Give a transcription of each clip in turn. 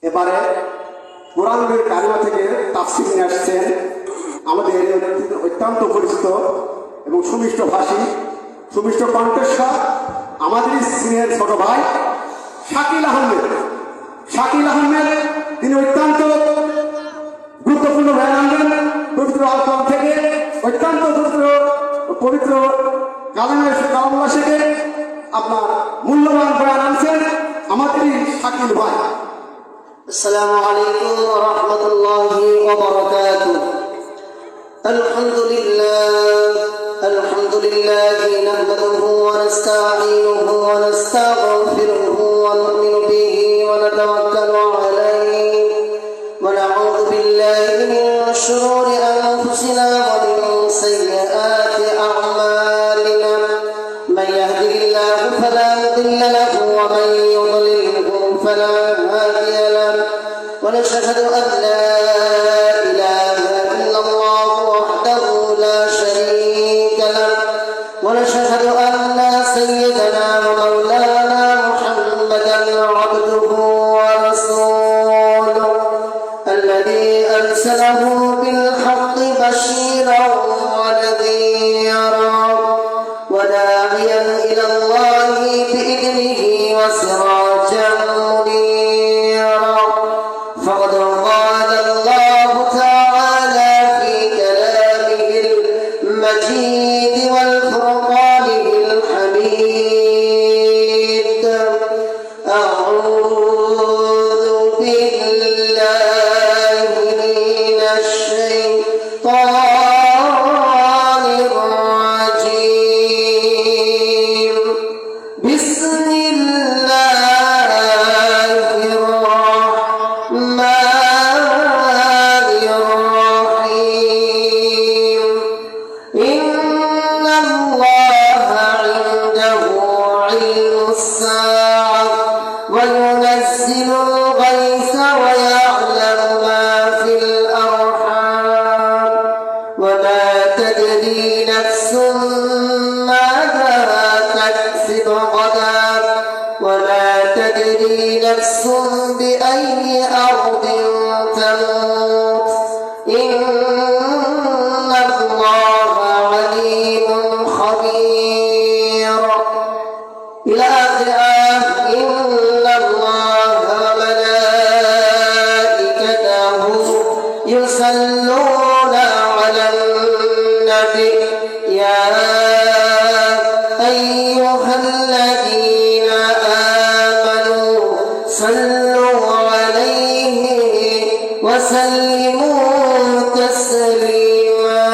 এবারে কোরআনের কারিমা থেকে তাফসীর নিয়ে আসছেন আমাদের অত্যন্ত পরিচিত এবং সুমিষ্ট ভাষী, সুমিষ্ট কণ্ঠস্বর আমাদের স্নেহের ছোট ভাই শাকিল আহমেদ। শাকিল আহমেদ তিনি অত্যন্ত গুরুত্বপূর্ণ বয়ান আনবেন পবিত্র আল কোরআন থেকে, অত্যন্ত পবিত্র কালামুল্লাহ থেকে আপনার মূল্যবান বয়ান আনছেন আমাদের শাকিল ভাই। السلام عليكم ورحمة الله وبركاته. الحمد لله نحمده ونستعينه ونستغفره ونؤمن به ونتوكل عليه ونعوذ بالله من شرور أنفسنا ومن سيئات أعمالنا. من يهده الله فلا مضل له ومن يضلله فلا هادي له. ونشهد أن لا إله إلا الله وحده لا شريك له. ونشهد أن سيدنا ومولانا محمدا عبده ورسوله الذي أرسله بالحق بشيرا ونذيرا وداعيا إلى الله بإذنه وسراجا منيرا. فقد قال الله تعالى في كلامه المجيد والفرقانه الحميد: أعوذ بالله من الشيطان الرجيم. بسم الله الرحمن الرحيم. إن الله عنده علم الساعة وينزل الغيث ويعلم ما في الأرحام وما تدري نفس ماذا تكسب غدا وما تدري نفس بأي أرض تموت. إن الله عليم خبير. إلى آخر آية. إن الله وملائكته يصلون على النبي يا أيها الذين آمنوا صلوا عليه وسلموا تسليما.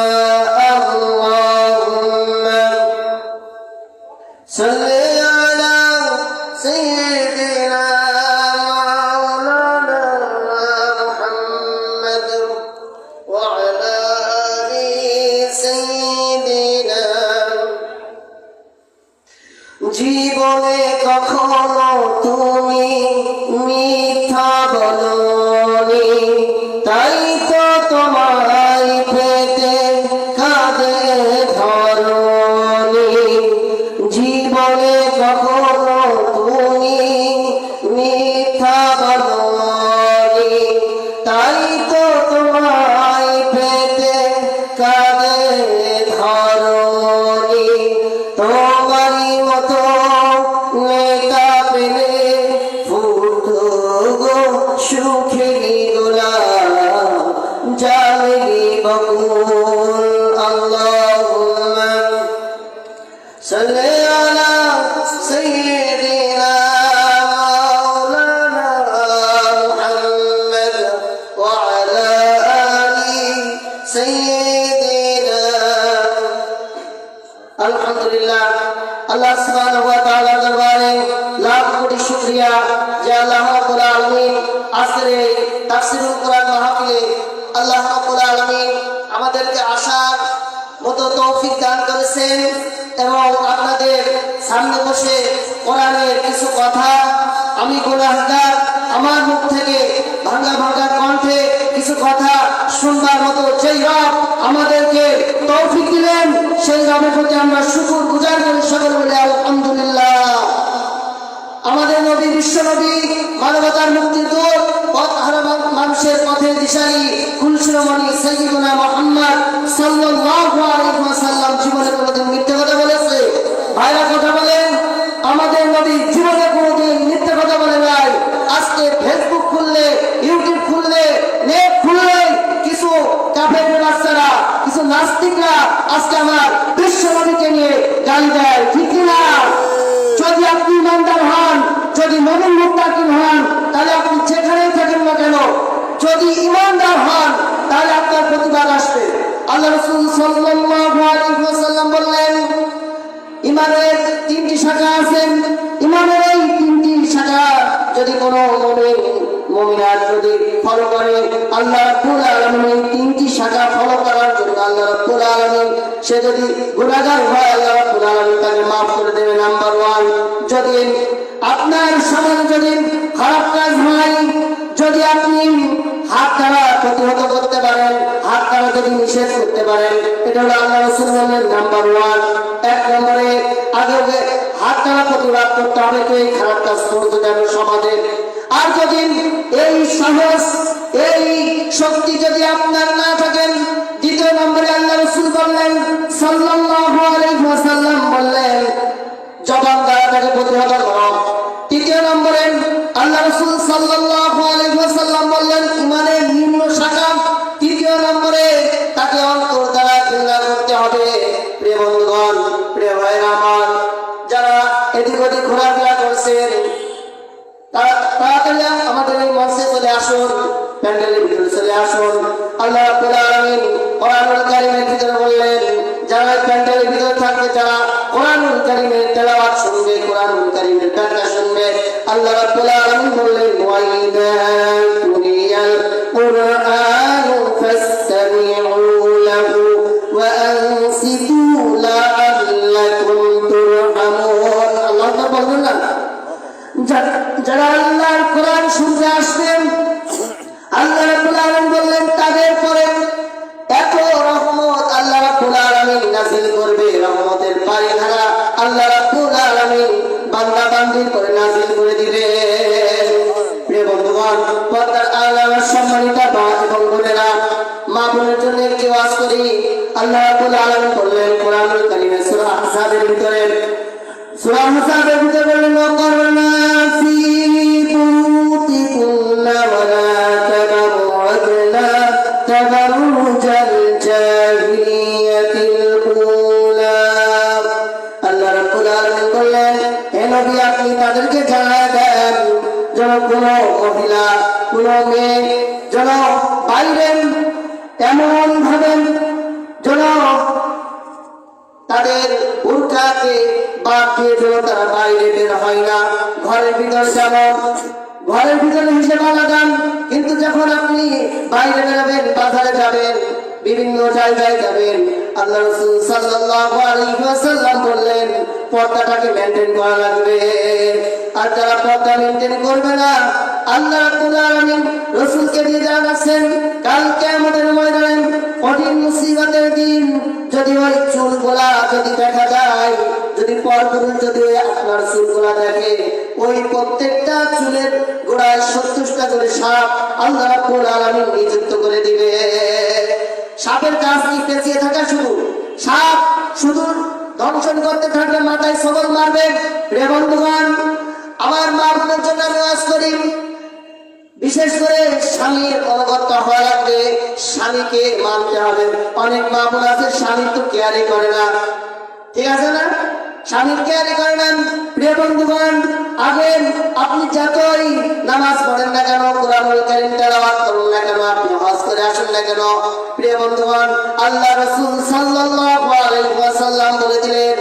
اللهم صل على سيدنا مولانا محمد وعلى آل سيدنا. জীবনে কখনো তুমি মিথ্যা বলোনি, তাই তো তোমায় পেতে কাঁদে ধরনি। জীবনে কখনো তুমি মিথ্যা বলোনি, তাই তো তোমায় পেতে কাঁদে ধরনি। তোমারই মতো নেতা পেলে ফুটো গো সুখেরি গোলাপ জামেরি বকুল। আল্লাহুম্মা সাল্লি আলা সাইয়্যিদিনা মাওলানা মুহাম্মদ ওয়া আলা আলি সাইয়্যিদিনা। আলহামদুলিল্লাহ, আল্লাহ সুবহানাহু ওয়া তাআলার দরবারে লাখ কোটি শুকরিয়া যে আল্লাহ রাব্বুল আলামিন আজকের এই তাফসীরুল কোরআন মাহফিলে আল্লাহ রাব্বুল আলামিন আমাদেরকে আসার মতো তৌফিক দান করেছেন এবং আপনাদের সামনে বসে কোরআনের কিছু কথা আমি গুনাহগার আমার মুখ থেকে ভাঙা ভাঙা কণ্ঠে কিছু কথা শুনবার মতো যেই রব আমাদেরকে তৌফিক দিলেন সেই রবের প্রতি আমরা শুকর গুজার করি, সকল বলে আলহামদুলিল্লাহ। আমাদের নবী বিশ্বনবী, মানবতার মুক্তির দূত, পথ হারা মানুষের পথের দিশারি, কুলশিরোমণি সাইয়্যিদুনা মুহাম্মদ সাল্লাল্লাহু আলাইহি ওয়াসাল্লাম জীবনে কোনোদিন মিথ্যে কথা বলেছে? ভাইরা কথা বলেন, আমাদের নবী জীবনে কোনোদিন মিথ্যে কথা বলে নাই। আজকে ফেসবুক খুললে, ইউটিউব খুললে, নেট খুললে কিছু কাফের বাচ্চারা, কিছু নাস্তিকরা আজকে আমার বিশ্ব নবীকে নিয়ে গালি দেয়, ঠিক না? যদি আপনি ইমানদার হন, যদি মুমিন মুত্তাকিন হন, তাহলে আপনি যেখানেই থাকেন না কেন, যদি ইমানদার হন তাহলে আপনার প্রতিবাদ আসবে। আল্লাহ রাসূল সাল্লাল্লাহু আলাইহি ওয়াসাল্লাম বললেন, ইমানের তিনটি শাখা আছে। ইমানের এই তিনটি শাখা যদি কোনো মুমিনাত যদি ফলো করে, আল্লাহ রাব্বুল আলামিন এই তিনটি শাখা ফলো করার জন্য আল্লাহ রাব্বুল আলামিন, সে যদি গুনাহগার হয় আল্লাহ রাব্বুল আলামিন তাকে মাফ করে দেবে। নাম্বার 1, যদি আপনার সামনে যদি খারাপ কাজ হয়, যদি আপনি হাত দ্বারা প্রতিহত করতে পারেন, হাত দ্বারা যদি নিষেধ করতে পারেন, এটা হলো আল্লাহ রাসূল বলেন নাম্বার 1। 1 নম্বরে আগে হাত দ্বারা প্রতিবাদ করতে হবে তো এই খারাপ কাজ করতে যাবে সমাজে। আর যদি এই সাহস, এই শক্তি যদি আপনার না থাকেন, 2 নম্বরে আল্লাহ রাসূল বললেন সাল্লাল্লাহু আলাইহি ওয়াসাল্লাম বললেন, জবান দ্বারা তাকে প্রতিহত করো। 3 নম্বরে আল্লাহ রাসূল সাল্লাল্লাহু আলাইহি ওয়াসাল্লাম বললেন, ইমানের নিম্ন শাখা 3 নম্বরে তাকে অন্তর দ্বারা ঘৃণা করতে হবে। প্রিয় বন্ধুগণ, প্রিয় ভাইরা আমার, যারা এদিক ওদিক ঘোরাফেরা করছেন তাড়াতাড়ি আমাদের এই মঞ্চে চলে আসুন, প্যান্ডেলের ভিতরে চলে আসুন। আল্লাহ রাব্বুল আলামিন কোরআনুল কারীমের ভিতরে বললেন, যারা প্যান্ডেলের ভিতরে থাকবে, যারা কোরআনুল কারীমের তেলাওয়াত শুনবে, কোরআনুল কারীমের ব্যাখ্যা শুনবে, আল্লাহ রাব্বুল আলামিন বললেন, ওয়াইদা তুলিয়াল কুরআনু ফাসতামিউ লাহু ওয়া আনসিতু লাআল্লাকুম তুরহামুন। আল্লাহ তো বললেন না, যারা আল্লাহর কোরআন শুনতে আসবেন, আল্লাহ রাব্বুল আলামিন বললেন তাদের পরে এত রহমত আল্লাহ রাব্বুল আলামিন নাযিল করবে, রহমতের বারিধারা আল্লাহ রাব্বুল আলামিন বান্দা বান্দির করে নাযিল করে দিবে। প্রিয় বন্ধুগণ, পর্দার আলার সম্মানিত মা এবং বোনেরা, মা বোনের জন্য একটি ওয়াজ করি। আল্লাহ রাব্বুল আলামিন বললেন কোরআনুল কারীমে সূরা আহজাবের ভিতরে, সূরা আহজাবের ভিতরে বললেন, ওয়াকারনা ফি বুয়ুতিকুন্না ওয়া লা তাবাররাজনা তাবাররুজাল জাহিলিয়াতিল উলা। আল্লাহ রাব্বুল আলামিন বললেন, হে নবী, আপনি তাদেরকে জানায় দেন যেন কোনো মহিলা, কোনো মেয়ে যেন বাইরে এমন ভাবে যেন তাদের বুরকাকে বাদ দিয়ে যেন তারা বাইরে বের হয় না। ঘরের ভিতরে যেমন, ঘরের ভিতরে হিসেবে আলাদা, কিন্তু যখন আপনি বাইরে বেরোবেন, বাজারে যাবেন, বিভিন্ন জায়গায় যাবেন, আল্লাহ রাসূল সাল্লাল্লাহু আলাইহি ওয়াসাল্লাম বললেন পর্দাটাকে মেইনটেইন করা লাগবে। আর যারা পর্দা মেইনটেইন করবে না, আল্লাহ রাব্বুল আলামিন রাসূলকে দিয়ে জানাচ্ছেন কাল কিয়ামতের ময়দানে কঠিন মুসিবতের দিন যদি ওই চুলগুলা যদি দেখা যায়, যদি পরপুরুষ যদি আপনার চুলগুলা দেখে, ওই প্রত্যেকটা চুলের গোড়ায় 70টা করে সাপ আল্লাহ রাব্বুল আলামিন নিযুক্ত করে দিবে। সাপের কাজ কি পেঁচিয়ে থাকা? শুধু সাপ শুধু দংশন করতে থাকলে মাথায় সবল মারবে। প্রিয় বন্ধুগণ, আমার মা বোনের জন্য আমি ওয়াজ করি, বিশেষ করে স্বামীর অনুগত হওয়া লাগবে, স্বামীকে মানতে হবে। অনেক মা বোন আছে স্বামীর তো কেয়ারই করে না, ঠিক আছে না? স্বামীর কেয়ারই করে না। প্রিয় বন্ধুগণ, আগে আপনি যতই নামাজ পড়েন না কেন, কোরআনুল কারীম তেলাওয়াত করুন না কেন, আপনি হজ করে আসুন না কেন, প্রিয় বন্ধুগণ, আল্লাহ রাসূল সাল্লাল্লাহু আলাইহি ওয়াসাল্লাম বলে দিলেন,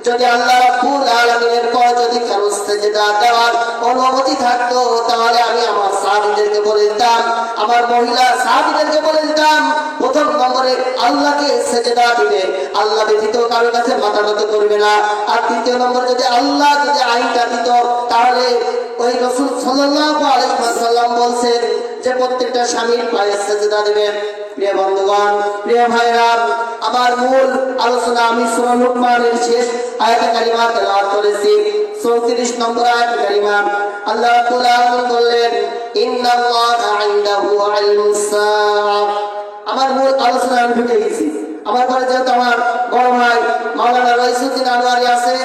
যদি আল্লাহ রাব্বুল আলামিনের পর যদি কারো সেজদা দেওয়ার অনুমতি থাকতো, তাহলে আমি আমার সাহাবীদেরকে বলে দিতাম, আমার মহিলা সাহাবীদেরকে বলে দিতাম, প্রথম নম্বরে আল্লাহকে সেজদা দিবে, আল্লাহ ব্যতীত কারোর কাছে মাথা নত করবে না। আর দ্বিতীয় নম্বরে যদি আল্লাহ যদি আইনটা দিত, তাহলে ওই রাসূল সাল্লাল্লাহু আলাইহি ওয়াসাল্লাম বলছেন যে প্রত্যেকটা স্বামীর পায়ে সেজদা দিবেন। প্রিয় বন্ধুগণ, প্রিয় ভাইরা, আমার মূল আলোচনা আমি সূরা লুকমানের শেষ আয়াতে কারিমা তেলাওয়াত করেছি। 34 নম্বর আয়াত কারিমা আল্লাহ রাব্বুল আলামিন বললেন ইন্নাল্লাহা ইনদাহু ইলমুস সাআ। আমার মূল আলোচনা আমি ঢুকে গেছি। আমার পরে যেহেতু আমার বড় ভাই মাওলানা রইসুদ্দিন আনোয়ারি আছে,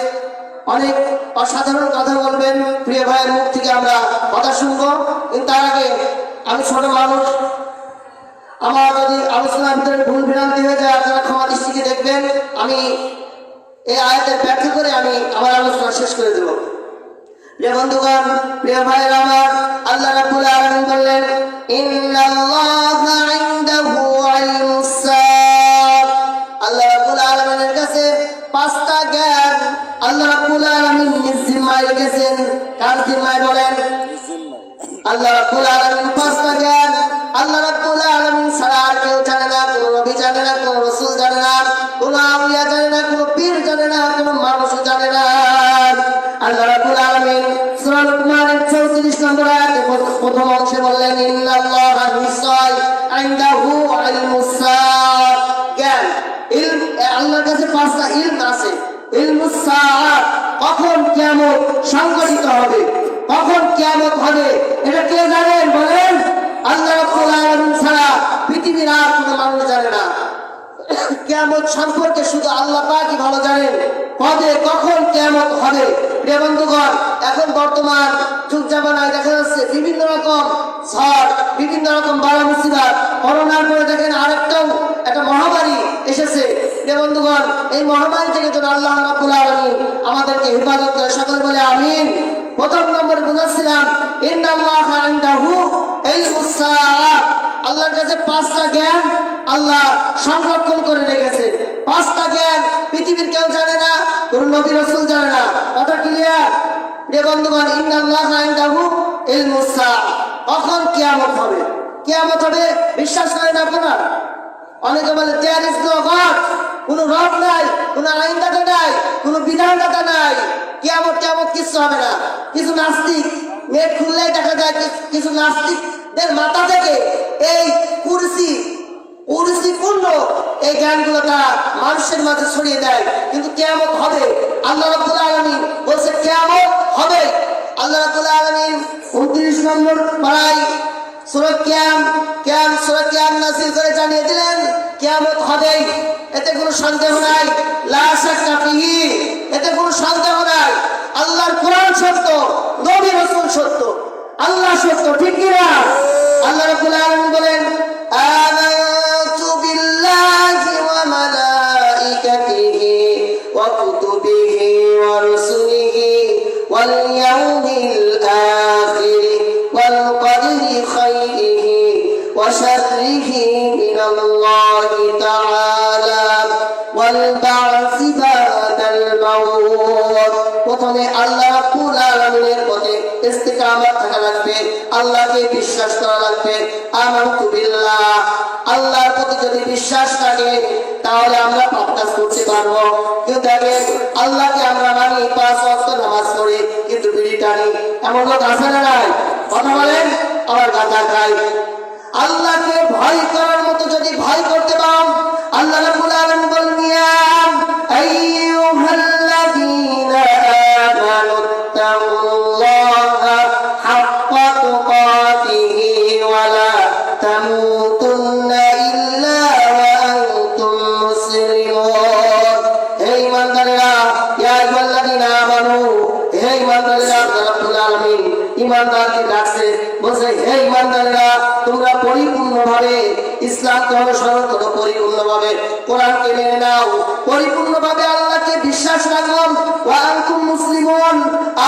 অনেক অসাধারণ কথা বলবেন, প্রিয় ভাইয়ের মুখ থেকে আমরা কথা শুনবো। কিন্তু তার আগে আমি ছোট মানুষ, আমার যদি আলোচনার ভিতরে ভুল ভ্রান্তি হয়ে যায় আপনারা ক্ষমা দৃষ্টিকে দেখবেন। আমি এই আয়াতের ব্যাখ্যা করে আমি আমার আলোচনা শেষ করে দেব। প্রিয় বন্ধুগণ, প্রিয় ভাইয়েরা আমার, আল্লাহ রাব্বুল আলামিন বললেন ইন্নাল্লাহা ইনদাহু ইলমুস সাআ। আল্লাহ রাব্বুল আলামিনের কাছে পাঁচটা জ্ঞান আল্লাহ রাব্বুল আলামিন নিজ জিম্মায় রেখেছেন। কার জিম্মায় বলেন? আল্লাহ রাব্বুল আলামিন পাঁচটা জ্ঞান আল্লাহ রাব্বুল আলামিন ছাড়া আর কেউ জানে না, কোনো নবী জানে না, কোনো রাসূল জানে না, কোনো আউলিয়া জানে না, কোনো পীর জানে না, কোনো মানুষ জানে না। আল্লাহ রাব্বুল আলামিন সূরা লুকমানের 34 নম্বর আয়াতে প্রথম অংশে বললেন ইন্নাল্লাহা নিশ্চয় ইনদাহু ইলমুস সাআ। জ্ঞান, ইলম, আল্লাহর কাছে পাঁচটা ইলম আছে। ইলমুস সাআ, কখন কিয়ামত সংঘটিত হবে, কখন কিয়ামত হবে এটা কে জানেন বলেন? আল্লাহ রাব্বুল আলামিন ছাড়া পৃথিবীর আর কোনো মানুষ জানে না। কিয়ামত সম্পর্কে শুধু আল্লাহ পাকই ভালো জানেন, কবে কখন কিয়ামত হবে। প্রিয় বন্ধুগণ, এখন বর্তমান যুগ জামানায় দেখা যাচ্ছে বিভিন্ন রকম ঝড়, বিভিন্ন রকম বালা মুসিবত, করোনার পরে দেখেন আরেকটাও একটা মহামারী এসেছে। প্রিয় বন্ধুগণ, এই মহামারী থেকে যেন আল্লাহ রাব্বুল আলামিন আমাদেরকে হেফাজত করে, সকল বলে আমিন। প্রথম নম্বরে বুঝাচ্ছিলাম ইন্নাল্লাহা ইনদাহু ইলমুস সাআ। আল্লাহর কাছে পাঁচটা জ্ঞান আল্লাহ সংরক্ষণ করে রেখেছে। পাঁচটা জ্ঞান পৃথিবীর কেউ জানে না, কোন নবী রাসূল জানে না। কথা ক্লিয়ার? প্রিয় বন্ধুগণ, ইন্নাল্লাহা ইনদাহু ইলমুস সাআ, কখন কিয়ামত হবে, কিয়ামত হবে বিশ্বাস করেন আপনারা? অনেকে বলে দেয়ার ইজ নো গড, কোনো রব নাই, কোনো আইনদাতা নাই, কোনো বিধানদাতা নাই, কিয়ামত কিয়ামত কিছু হবে না। কিছু নাস্তিক নেট খুললেই দেখা যায় কিছু নাস্তিকদের মাথা থেকে এই কুরসিপূর্ণ এই জ্ঞানগুলো তারা মানুষের মাঝে ছড়িয়ে দেয়। কিন্তু কিয়ামত হবে, আল্লাহ রাব্বুল আলামিন বলছে কিয়ামত হবে। আল্লাহ রাব্বুল আলামিন 29 নম্বর পারায় সূরা কিয়াম নাযিল করে জানিয়ে দিলেন কিয়ামত হবে, এতে কোনো সন্দেহ নাই। লা শাক্কা ফিহি, এতে কোনো সন্দেহ নাই। আল্লাহর কোরআন সত্য, নবী রাসূল সত্য, আল্লাহ সত্য, ঠিক কি না? আল্লাহ রাব্বুল আলামিন বলেন আমানতু বিল্লাহি ওয়া মালাইকাতিহি ওয়া কুতুবিহি ওয়া রুসুলিহি ওয়াল ইয়াউমিল আখির ওয়াল কদরি খাইরিহি ওয়া শাররিহি মিনাল্লাহি তাআলা ওয়াল বা'সি বাদাল মাউত। প্রথমে আল্লাহ রাব্বুল আলামিনের পথে ইস্তিকামত থাকা লাগবে, আল্লাহকে বিশ্বাস করা লাগবে। আমানতু বিল্লাহ, আল্লাহর প্রতি যদি বিশ্বাস থাকে তাহলে আমরা পাপ কাজ করতে পারবো। কিন্তু দেখেন আল্লাহকে আমরা মানি, 5 ওয়াক্ত নামাজ পড়ি, কিন্তু বিড়ি টানি, এমন লোক আছে না নাই? কথা বলেন, আবার গাঁজা খাই। আল্লাহকে ভয় করার মতো যদি ভয় করতে পাও, আল্লাহ রাব্বুল আলামিন বলেন ইয়া আইয়ুহাল্লাযীনা আমানুত্তাকুল্লাহা হাক্কা তুকাতিহি ওয়া লা তামুতুন্না ইল্লা ওয়া আনতুম মুসলিমুন। হে ঈমানদারেরা, ইয়া আইয়ুহাল্লাযীনা আমানু, হে ঈমানদারেরা, আল্লাহ রাব্বুল আলামিন ঈমানদারকে ডাকছে, বলছে হে ঈমানদারেরা, তোমরা পরিপূর্ণভাবে ইসলামকে অনুসরণ করো, পরিপূর্ণভাবে কোরআনকে মেনে নাও, পরিপূর্ণভাবে আল্লাহকে বিশ্বাস রাখো। ওয়া আনতুম মুসলিমুন,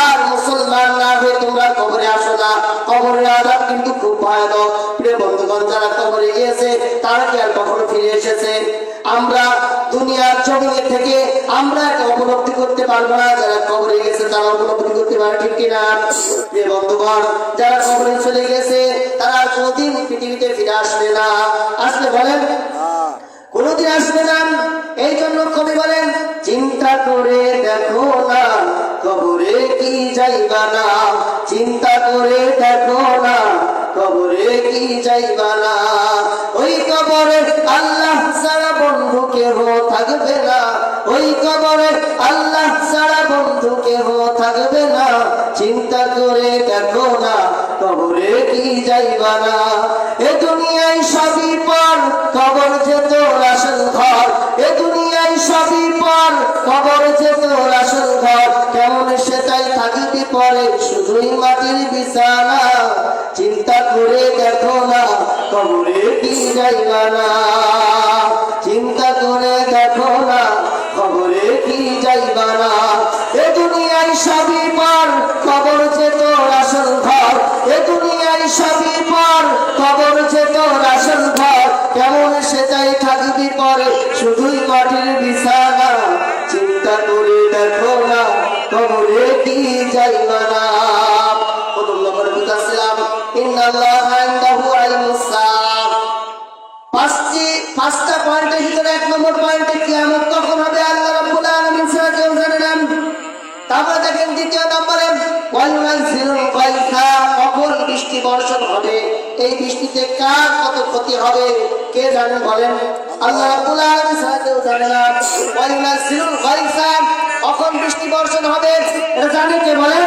আর মুসলমান না হয়ে তোমরা কবরে আসো না। কবরের আযাব কিন্তু খুব ভয়ানক। প্রিয় বন্ধুগণ, যারা কবরে গিয়েছে তারা কি আর কখনো ফিরে এসেছে? আমরা দুনিয়ার জমিনে থেকে আমরা এটা উপলব্ধি করতে পারবো না, যারা কবরে গেছে তারা উপলব্ধি করতে পারে, ঠিক কিনা? প্রিয় বন্ধুগণ, যারা কবরে চলে গেছে তারা কোনদিন পৃথিবীতে ফিরে আসবে না। আসলে বলেন কোনদিন আসবে না। এই জন্য কবি বলেন চিন্তা করে দেখো না কবরে কি যাইবা না, চিন্তা করে দেখো না কবরে কি যাইবা না। ওই কবরে আল্লাহ ছাড়া বন্ধু কেহ থাকবে না, ওই কবরে আল্লাহ ছাড়া বন্ধু কেহ থাকবে না, চিন্তা করে দেখো না কবরে কি যাইবা না। এ দুনিয়ায় সবই পর, কবর যে তোর আসল ঘর। এ দুনিয়ায় সবই পর, কবর যে তোর আসল ঘর। কেমন সেটাই থাকিবি পরে, শুধুই মাটির বিছানা। চিন্তা করে দেখো না কবরে কি যাইবা না, চিন্তা করে দেখো না কবরে কি যাইবা না। এ দুনিয়ায় সবই পর, কবর যে তোর আসল ঘর। এ দুনিয়ায় সবই পর, কবর যে তোর আসল ঘর। কেমন সেটাই থাকিবি পরে, শুধুই মাটির বিছানা। চিন্তা করে দেখো না কবরে কি যাইবা না। প্রথম নম্বরে বুঝাচ্ছিলাম ইন্নাল্লাহা ইনদাহু ইলমুস সাআহ। পাঁচটা পয়েন্টের ভিতরে এক নম্বর পয়েন্টে কিয়ামত কখন হবে আল্লাহ রাব্বুল আলামিন ছাড়া কেউ জানে না। তারপরে দেখেন দ্বিতীয় নম্বরে ওয়াইউনাজিলুল গায়থা, কখন বৃষ্টি বর্ষণ হবে। এই বৃষ্টিতে কার কত ক্ষতি হবে কে জানেন বলেন? আল্লাহ রাব্বুল আলামিন ছাড়া কেউ জানে না। ওয়াইউনাজিলুল গায়থা, কখন বৃষ্টি বর্ষণ হবে এটা জানেন কে বলেন?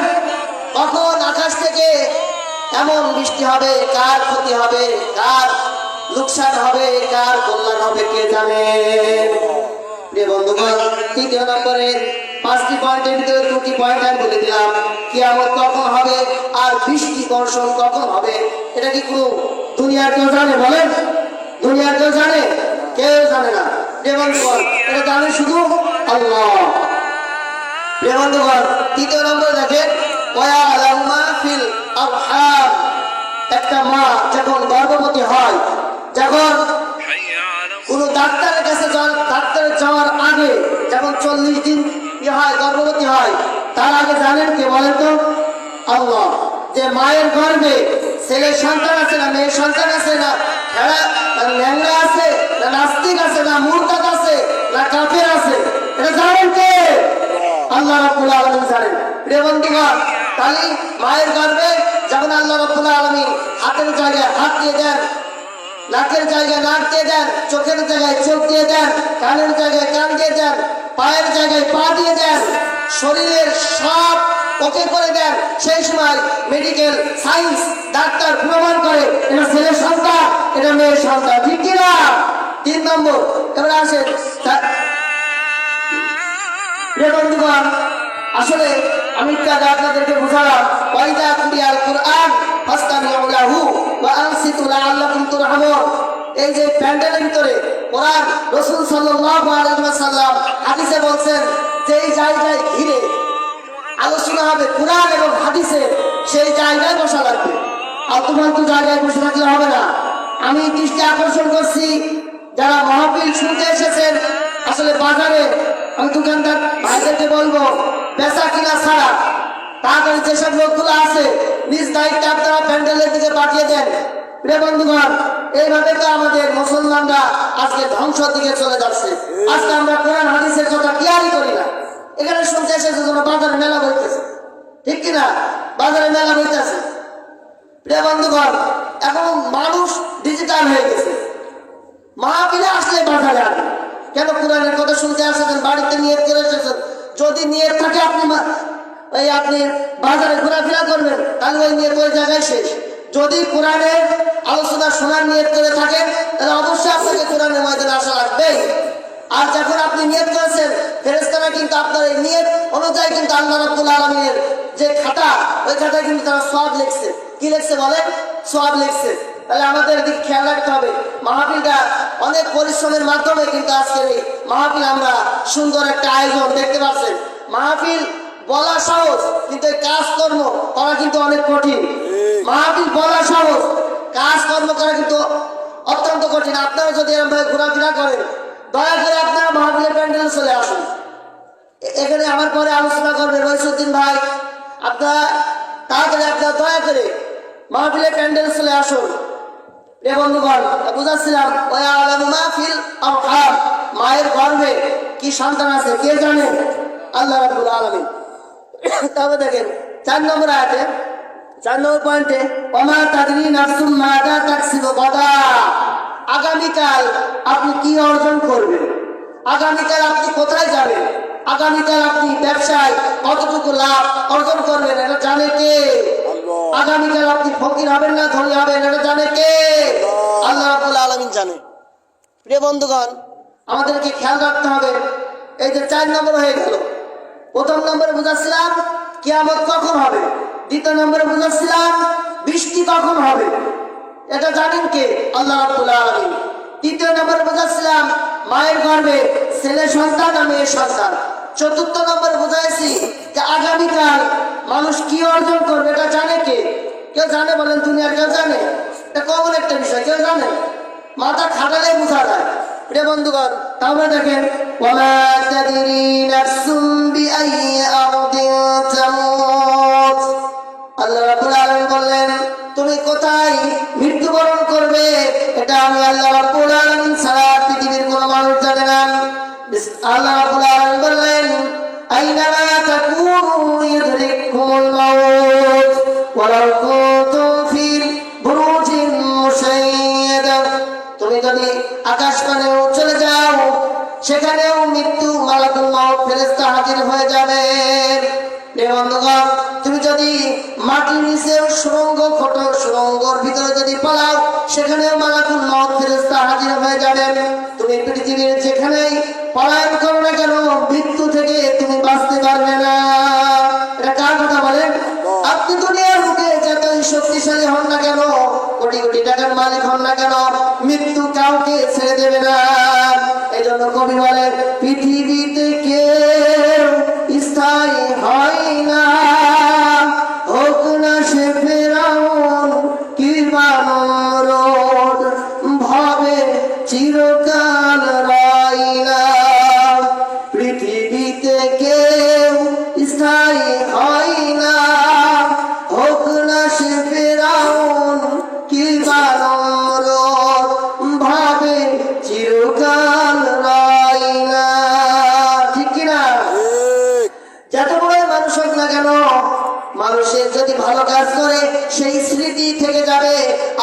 কখন আকাশ থেকে এমন বৃষ্টি হবে, কার ক্ষতি হবে, কার লোকসান হবে, কার কল্যাণ হবে কে জানে? প্রিয় বন্ধুগণ, তৃতীয় নম্বরে 5টি পয়েন্টের ভিতরে 2টি পয়েন্ট আমি বলে দিলাম। কিয়ামত কখন হবে আর বৃষ্টি বর্ষণ কখন হবে, এটা কি কোনো দুনিয়ার কেউ জানে বলেন? দুনিয়ার কেউ জানে? কেউ জানে না। প্রিয় বন্ধুগণ, এটা জানে শুধু আল্লাহ। প্রিয় বন্ধুগণ, তৃতীয় নম্বরে দেখেন ওয়ায়ালামু মা ফিল আরহাম। একটা মা যখন গর্ভবতী হয়, যখন কোন ডাক্তারের কাছে ডাক্তারের যাওয়ার আগে যখন 40 দিন হয় গর্ভবতী হয়, তার আগে জানেন কে বলেন তো? আল্লাহ। যে মায়ের গর্ভে ছেলের সন্তান আছে না মেয়ের সন্তান আছে, না খেলা ন্যাংরা আছে না নাস্তিক আছে, না মুরতাদ আছে না কাফের আছে, এটা জানেন কে? আল্লাহ রাব্বুল আলামিন জানেন। প্রিয় বন্ধুগণ, তাহলে মায়ের গর্ভে যখন আল্লাহ রাব্বুল আলামিন হাতের জায়গায় হাত দিয়ে দেন, নাকের জায়গায় নাক দিয়ে দেন, চোখের জায়গায় চোখ দিয়ে দেন, কানের জায়গায় কান দিয়ে দেন, পায়ের জায়গায় পা দিয়ে দেন, শরীরের সব ওকে করে দেন, সেই সময় মেডিকেল সায়েন্স ডাক্তার প্রমাণ করে এটা ছেলের সন্তান, এটা মেয়ের সন্তান, ঠিক কিনা? 3 নম্বর। এবার আসেন প্রিয় বন্ধুগণ, আসলে আমি আপনাদেরকে বোঝালাম ওয়াইদা কুরিয়াল কুরআন ফাসতামিউ লাহু ওয়া আনসিতু লাআল্লাকুম তুরহামুন। এই যে প্যান্ডেলের ভিতরে কোরআন রাসূল সাল্লাল্লাহু আলাইহি ওয়াসাল্লাম হাদিসে বলছেন যে এই জায়গায় ঘিরে আলোচনা হবে কোরআন এবং হাদিসে, সেই জায়গায় বসা লাগবে। আলতু জায়গায় বসে থাকলে হবে না। আমি দৃষ্টি আকর্ষণ করছি যারা মাহফিল শুনতে এসেছেন, আসলে বাজারে আমি দোকানদার ভাইদেরকে বলবো বেচা কিনা ছাড়া তাড়াতাড়ি যেসব লোকগুলো আছে নিজ দায়িত্বে আপনারা প্যান্ডেলের দিকে পাঠিয়ে দেন। প্রিয় বন্ধুগণ, এইভাবে তো আমাদের মুসলমানরা আজকে ধ্বংসের দিকে চলে যাচ্ছে। আজকে আমরা কোরআন হাদিসের কথা ক্লিয়ারই করি না। এখানে শুনতে এসেছে যেন বাজারে মেলা বইতেছে, ঠিক কিনা? বাজারে মেলা বইতেছে। প্রিয় বন্ধুগণ, এখন মানুষ ডিজিটাল হয়ে গেছে। মাহফিলে আসলে বাজারে আসবে কেন? কোরআনের কথা শুনতে আসেছেন, বাড়িতে নিয়ত করে এসেছেন। যদি নিয়ত থাকে আপনি বাজারে ঘোরাফেরা করবেন, তাহলে ওই নিয়ত ওই জায়গায় শেষ। যদি কোরআনের আলোচনা শোনার নিয়ত করে থাকেন, তাহলে অবশ্যই আপনাকে কোরআনের ময়দানে আসা লাগবে। আর যখন আপনি নিয়ত করেছেন, ফেরেশতারা কিন্তু আপনার এই নিয়ত অনুযায়ী কিন্তু আল্লাহ রাব্বুল আলামিনের যে খাতা, ওই খাতায় কিন্তু তারা সওয়াব লিখছে। কি লিখছে বলেন? সওয়াব লিখছে। তাহলে আমাদের দিকে খেয়াল রাখতে হবে। মাহফিলটা অনেক পরিশ্রমের মাধ্যমে কিন্তু আজকের এই মাহফিল আমরা সুন্দর একটা আয়োজন দেখতে পাচ্ছেন। মাহফিল বলা সহজ, কিন্তু এই কাজকর্ম করা কিন্তু অনেক কঠিন। মাহফিল বলা সহজ, কাজকর্ম করা কিন্তু অত্যন্ত কঠিন। আপনারা যদি এরকম ভাবে ঘোরাফেরা করেন, দয়া করে আপনারা মাহফিলের প্যান্ডেলে চলে আসুন। এখানে আমার পরে আলোচনা করবে রইসুদ্দিন ভাই। আপনারা তাড়াতাড়ি আপনারা দয়া করে মাহফিলের প্যান্ডেলে চলে আসুন। প্রিয় বন্ধুগণ, বুঝাচ্ছিলাম ওয়ায়ালামু মা ফিল আরহাম, মায়ের গর্ভে কি সন্তান আছে কে জানে? আল্লাহ রাব্বুল আলামিন। তবে দেখেন 4 নম্বর আয়াতে 4 নম্বর পয়েন্টে ওমা তাদরি নাফসুম মাদা তাকসিবু গাদা। আগামীকাল আপনি কি অর্জন করবেন, আগামীকাল আপনি কোথায় যাবেন, আগামীকাল আপনি ব্যবসায় কতটুকু লাভ অর্জন করবেন এটা জানে কে? আগামীকাল আপনি ফকির হবেন না ধনী হবেন এটা জানে কে? আল্লাহ রাব্বুল আলামিন জানে। প্রিয় বন্ধুগণ, আমাদেরকে খেয়াল রাখতে হবে। এই যে 4 নম্বর হয়ে গেল। প্রথম নম্বরে বুঝাচ্ছিলাম কিয়ামত কখন হবে, দ্বিতীয় নম্বরে বুঝাচ্ছিলাম বৃষ্টি কখন হবে, এটা জানেন কে? আল্লাহ রাব্বুল আলামিন। তৃতীয় নম্বরে বুঝাচ্ছিলাম মায়ের গর্ভে ছেলে সন্তান আর মেয়ে সন্তান। চতুর্থ নম্বরে বুঝাইছি যে আগামীকাল মানুষ কি অর্জন করবে এটা জানে কে? কেউ জানে বলেন? দুনিয়ার কেউ জানে? এটা কমন একটা বিষয়, কেউ জানে? মাথা খাটালে বোঝা যায়। প্রিয় বন্ধুগণ, তাহলে দেখেন ওয়ামা তাদরি নাফসুম বিআইয়ি আরদিন তামুত। আল্লাহ রাব্বুল আলামিন বললেন তুমি কোথায় মৃত্যুবরণ করবে এটা আমি আল্লাহ রাব্বুল আলামিন ছাড়া পৃথিবীর কোনো মানুষ জানে না। আল্লাহ রাব্বুল আলামিন বললেন আইনামা তাকুনু ইউদরিকুমুল মাউত ওয়ালাউ কুনতুম ফি বুরুজিন মুশাইয়াদা। তুমি যদি আকাশমানেও চলে যাও সেখানেও মৃত্যু মালাকুল মউত ফেরেশতা হাজির হয়ে যাবে। প্রিয় বন্ধুগণ, তুমি যদি মাটির নিচে সুড়ঙ্গ খোটো সুড়ঙ্গর ভিতরে যদি পালাও সেখানেও মালাকুল মউত ফেরেশতা হাজির হয়ে যাবেন। তুমি পৃথিবীর যেখানেই পলায়ন করো না কেন মৃত্যু থেকে তুমি বাঁচতে পারবে না। এটা কার কথা বলেন? আপনি দুনিয়ার বুকে যতই শক্তিশালী হন না কেন, কোটি কোটি টাকার মালিক হন না কেন, মৃত্যু কাউকে ছেড়ে দেবে না। এই জন্য কবি বলেন পৃথিবীতে কেউ স্থায়ী হয় না, হোক না সে ফেরাউন কিংবা নমরুদ, ভাবে চিরকাল রয় না। পৃথিবীতে কেউ স্থায়ী হয় না, হোক না সে ফেরাউন কিংবা নমরুদ, ভাবে চিরকাল রয় না। ঠিক কিনা? যত বড় মানুষ হোক না কেন, মানুষের যদি ভালো কাজ করে সেই স্মৃতি থেকে যাবে,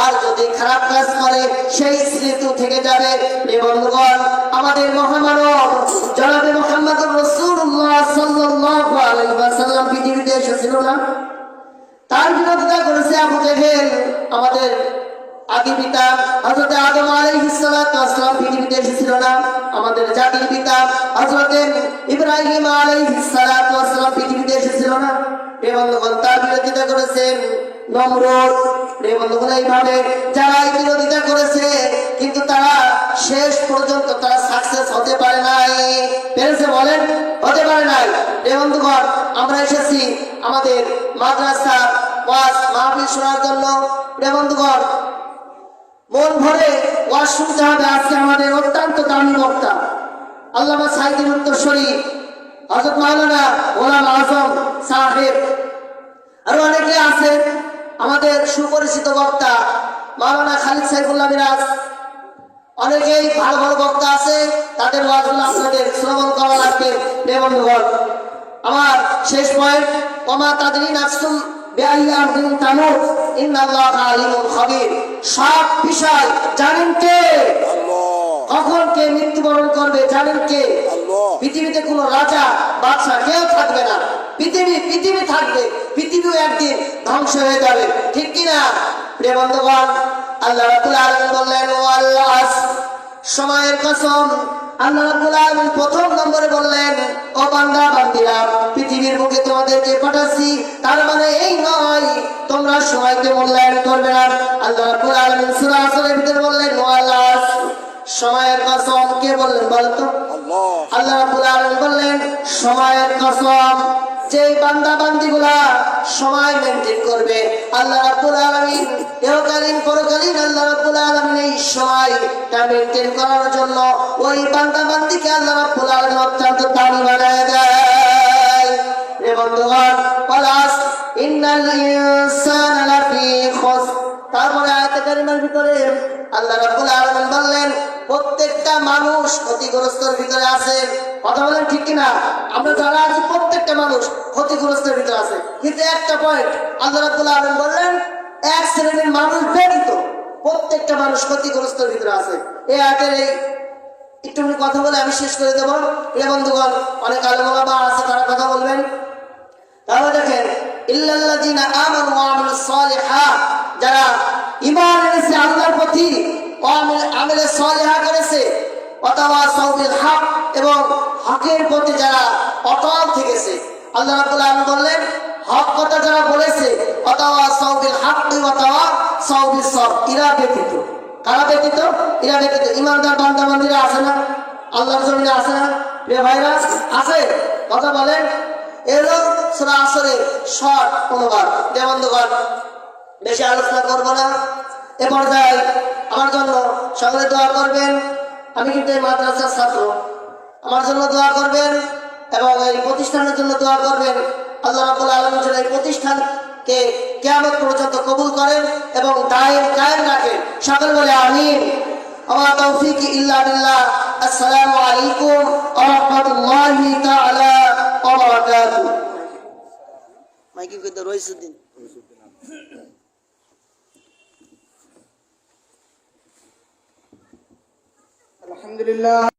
আর যদি খারাপ কাজ করে সেই স্মৃতি থেকে যাবে। বন্ধুগণ, আমাদের মহামানব জনাবে মুহাম্মদুর রাসূলুল্লাহ সাল্লাল্লাহু আলাইহি ওয়াসাল্লাম পৃথিবীতে এসেছিল না? তার বিরোধিতা করেছে আবু জেহেল। আমাদের আদি পিতা হযরত আদম আলাইহিস সালাতু ওয়াস সালাম পৃথিবীতে এসেছিল না? আমাদের জাতির পিতা হযরত ইব্রাহিম আলাইহিস সালাতু ওয়াস সালাম পৃথিবীতে এসেছিল না? প্রিয় বন্ধুগণ, তার বিরোধিতা করেছেন নমরুদ। প্রিয় বন্ধুগণ, এইভাবে যারা বিরোধিতা করেছে কিন্তু তারা শেষ পর্যন্ত তারা সাকসেস হতে পারে নাই। পেরেছে বলেন? হতে পারে নাই। প্রিয় বন্ধুগণ, আমরা এসেছি আমাদের মাদ্রাসা ওয়াজ মাহফিল শোনার জন্য। প্রিয় বন্ধুগণ, মন ভরে ওয়াজ শুনতে হবে। আজকে আমাদের অত্যন্ত দামি বক্তা আল্লামা সাইদুল উত্তরসূরি, হযরত মাওলানা গোলাম আজম সাহেব, আরো অনেকে আছেন আমাদের সুপরিচিত বক্তা মাওলানা খালিদ সাইফুল্লাহ মিরাজ। অনেকেই ভালো ভালো বক্তা আছে, তাদের ওয়াজগুলো আপনাদের শ্রবণ করা লাগবে। প্রিয় বন্ধুগণ, আমার শেষ পয়েন্ট ওমা তাদরি নাফসুম বিআইয়ি আরদিন তামুত ইন্নাল্লাহা আলিমুন খাবীর। সব বিষয় জানেন কে? কখন কে মৃত্যুবরণ করবে জানেন কে? পৃথিবীতে কোনো রাজা বাদশা কেউ থাকবে না। পৃথিবী থাকবে, পৃথিবীও একদিন ধ্বংস হয়ে যাবে। ঠিক কিনা? প্রিয় বন্ধুগণ, আল্লাহ রাব্বুল আলামিন বললেন ওয়াল আসর, সময়ের কসম। আল্লাহ রাব্বুল আলামিন প্রথম নম্বরে বললেন ও বান্দা বান্দিরা, পৃথিবীর বুকে তোমাদেরকে পাঠাচ্ছি তার মানে এই নয় তোমরা সময়কে মূল্যায়ন করবে না। আল্লাহ রাব্বুল আলামিন সূরা আসরের ভিতরে বললেন ওয়াল আসর, সময়ের কসম। কে বললেন বলতো? আল্লাহ রাব্বুল আলামিন বললেন সময়ের কসম। যে বান্দা বান্দিগুলা সময় মেনটেন করবে, আল্লাহ রাব্বুল আলামিন ইহকালীন পরকালীন আল্লাহ রাব্বুল আলামিন এই সময়টা মেনটেন করার জন্য ওই বান্দা বান্দিকে আল্লাহ রাব্বুল আলামিন অত্যন্ত দামি বানায় দেয়। রে বন্ধুগণ, ওয়ালাস ইন্নাল ইনসানা লাফি খুসর। তারপরে আয়াতে কারিমার ভিতরে আল্লাহ রাব্বুল আলামিন বললেন প্রত্যেকটা মানুষ ক্ষতিগ্রস্তের ভিতরে আছে। কথা বলেন ঠিক কিনা? আমরা যারা আছি প্রত্যেকটা মানুষ ক্ষতিগ্রস্তের ভিতরে আছে। কিন্তু একটা পয়েন্ট আল্লাহ রাব্বুল আলামিন বললেন এক শ্রেণীর মানুষ ব্যতীত প্রত্যেকটা মানুষ ক্ষতিগ্রস্তের ভিতরে আছে। এই আয়াতের এই একটু কথা বলে আমি শেষ করে দেবো। প্রিয় বন্ধুগণ, অনেক আলেম ওলামা আছে, তারা কথা বলবেন। তাহলে দেখেন, ইল্লাল্লাযিনা আমানু ওয়া আমিলুস সালিহাত, যারা ঈমান এনেছে আল্লাহর প্রতি, আমলে সালিহা করেছে, ওয়াতাওয়াসাউ বিল হক, এবং হকের প্রতি যারা অটল থেকেছে। আল্লাহ রাব্বুল আলামিন বললেন, হক কথা যারা বলেছে, ওয়াতাওয়াসাউ বিল হক ওয়াতাওয়াসাউ বিস সবর, ইরা ব্যতীত, কারা ব্যতীত? ইরা ব্যতীত ঈমানদার বান্দা বান্দীরা আছে না? আল্লাহর জমিনে আছে না? প্রিয় ভাইরা আছে? কথা বলেন। এলো সূরা আসরের শর্ট অনুবাদ। প্রিয় বন্ধুগণ, বেশি আলোচনা করব না। এ পর্যায়ে আমার জন্য সকলে দোয়া করবেন। আমি কিন্তু এই মাদ্রাসার ছাত্র, আমার জন্য দোয়া করবেন এবং এই প্রতিষ্ঠানের জন্য দোয়া করবেন। আল্লাহ রাব্বুল আলামিন যেন এই প্রতিষ্ঠানকে কিয়ামত পর্যন্ত কবুল করেন এবং দায়েম কায়েম রাখেন। সকল বলে আমিন। ওয়া তাওফীকি ইল্লা বিল্লাহ। আসসালামু আলাইকুম ওয়া রাহমাতুল্লাহি তাআলা ওয়া বারাকাতুহু। মাইকিং করতে রইসুদ্দিন। আলহামদুলিল্লাহ।